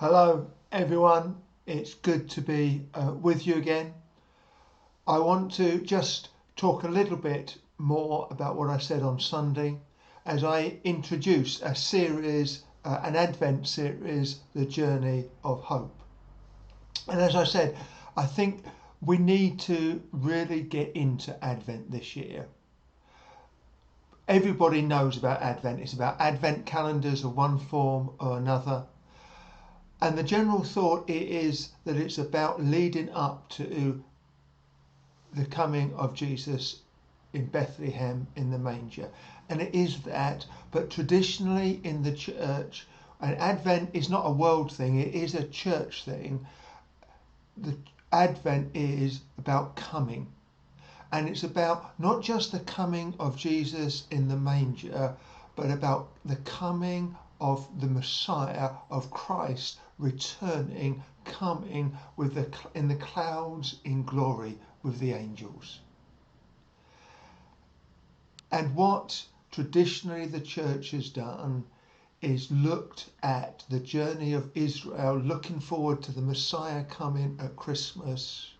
Hello everyone, it's good to be with you again. I want to just talk a little bit more about what I said on Sunday as I introduce a series, an Advent series, The Journey of Hope. And as I said, I think we need to really get into Advent this year. Everybody knows about Advent. It's about Advent calendars of one form or another. And the general thought is that it's about leading up to the coming of Jesus in Bethlehem in the manger. And it is that, but traditionally in the church, and Advent is not a world thing, it is a church thing. The Advent is about coming. And it's about not just the coming of Jesus in the manger, but about the coming of the Messiah, of Christ, returning, coming with in the clouds in glory with the angels. And what traditionally the church has done is looked at the journey of Israel, looking forward to the Messiah coming at Christmas,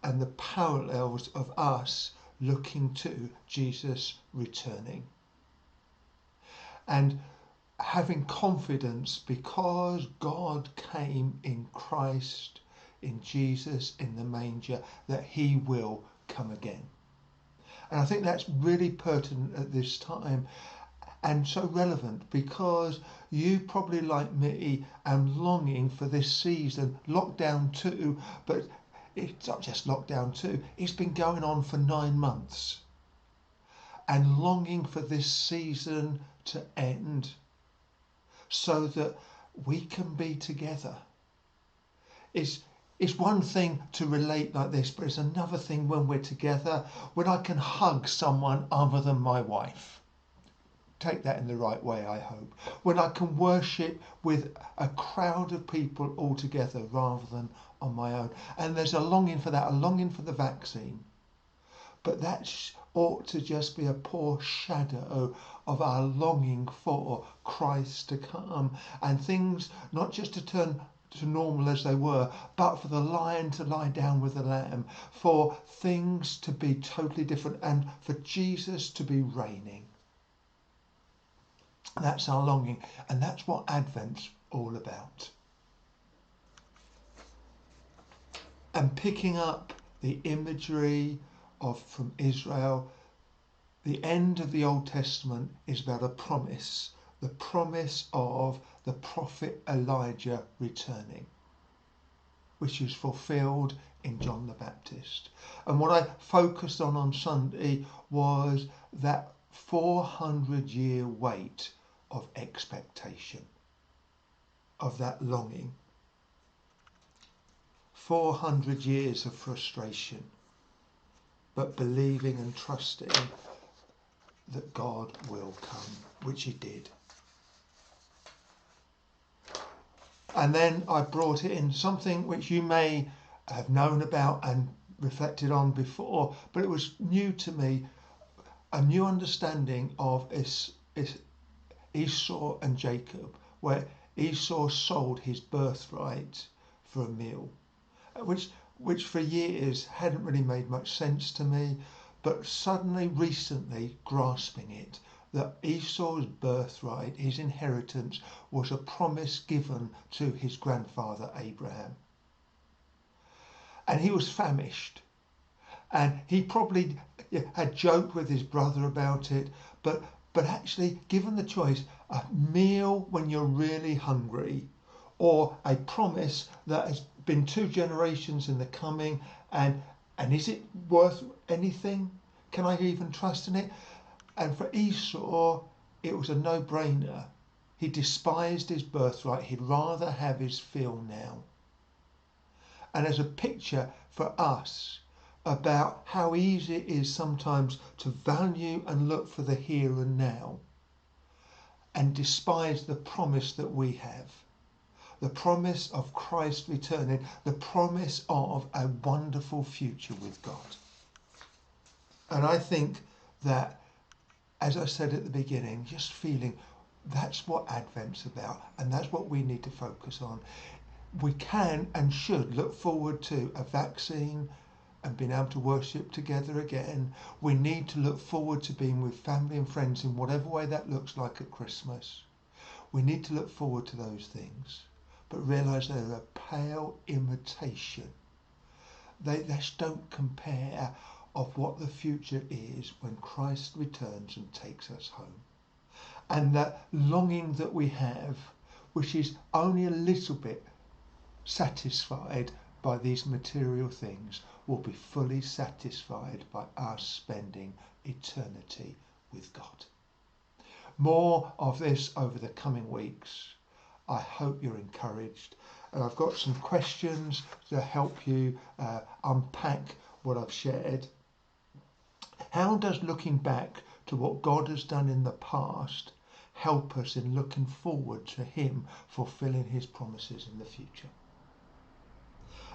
and the parallels of us looking to Jesus returning. And having confidence because God came in Christ, in Jesus, in the manger, that he will come again. And I think that's really pertinent at this time and so relevant because you probably like me am longing for this season, lockdown 2, but it's not just lockdown 2, it's been going on for 9 months. And longing for this season to end so that we can be together. It's one thing to relate like this, but it's another thing when we're together, when I can hug someone other than my wife. Take that in the right way, I hope. When I can worship with a crowd of people all together rather than on my own. And there's a longing for that, a longing for the vaccine. But that ought to just be a poor shadow of our longing for Christ to come and things not just to turn to normal as they were, but for the lion to lie down with the lamb, for things to be totally different and for Jesus to be reigning. That's our longing, and that's what Advent's all about. And picking up the imagery from Israel, the end of the Old Testament is about a promise, the promise of the prophet Elijah returning, which is fulfilled in John the Baptist. And what I focused on Sunday was that 400-year wait of expectation, of that longing. 400 years of frustration, but believing and trusting that God will come, which he did. And then I brought it in something which you may have known about and reflected on before, but it was new to me, a new understanding of Esau and Jacob, where Esau sold his birthright for a meal, which for years hadn't really made much sense to me, but suddenly recently grasping it, that Esau's birthright, his inheritance, was a promise given to his grandfather Abraham. And he was famished, and he probably had joked with his brother about it, but actually given the choice, a meal when you're really hungry, or a promise that has been 2 generations in the coming, and is it worth anything? Can I even trust in it? And for Esau, it was a no-brainer. He despised his birthright. He'd rather have his fill now. And as a picture for us about how easy it is sometimes to value and look for the here and now and despise the promise that we have. The promise of Christ returning, the promise of a wonderful future with God. And I think that, as I said at the beginning, just feeling That's what Advent's about, and that's what we need to focus on. We can and should look forward to a vaccine and being able to worship together again. We need to look forward to being with family and friends in whatever way that looks like at Christmas. We need to look forward to those things, but realise they're a pale imitation. They just don't compare of what the future is when Christ returns and takes us home. And that longing that we have, which is only a little bit satisfied by these material things, will be fully satisfied by us spending eternity with God. More of this over the coming weeks. I hope you're encouraged. And I've got some questions to help you unpack what I've shared. How does looking back to what God has done in the past help us in looking forward to him fulfilling his promises in the future?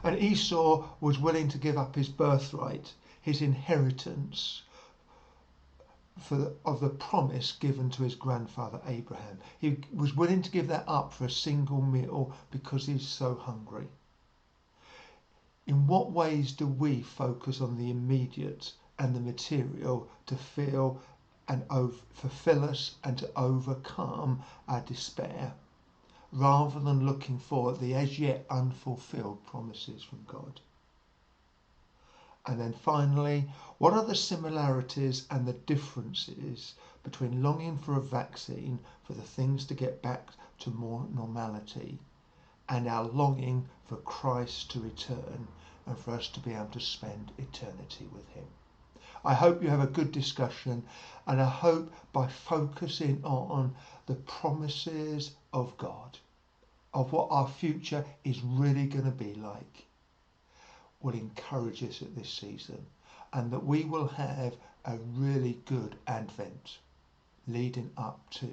And Esau was willing to give up his birthright, his inheritance, of the promise given to his grandfather Abraham. He was willing to give that up for a single meal because he's so hungry. In what ways do we focus on the immediate and the material to feel and fulfill us and to overcome our despair, rather than looking for the as yet unfulfilled promises from God? And then finally, what are the similarities and the differences between longing for a vaccine for the things to get back to more normality and our longing for Christ to return and for us to be able to spend eternity with him? I hope you have a good discussion, and I hope by focusing on the promises of God, of what our future is really going to be like, will encourage us at this season, and that we will have a really good Advent leading up to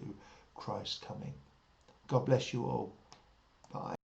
Christ's coming. God bless you all. Bye.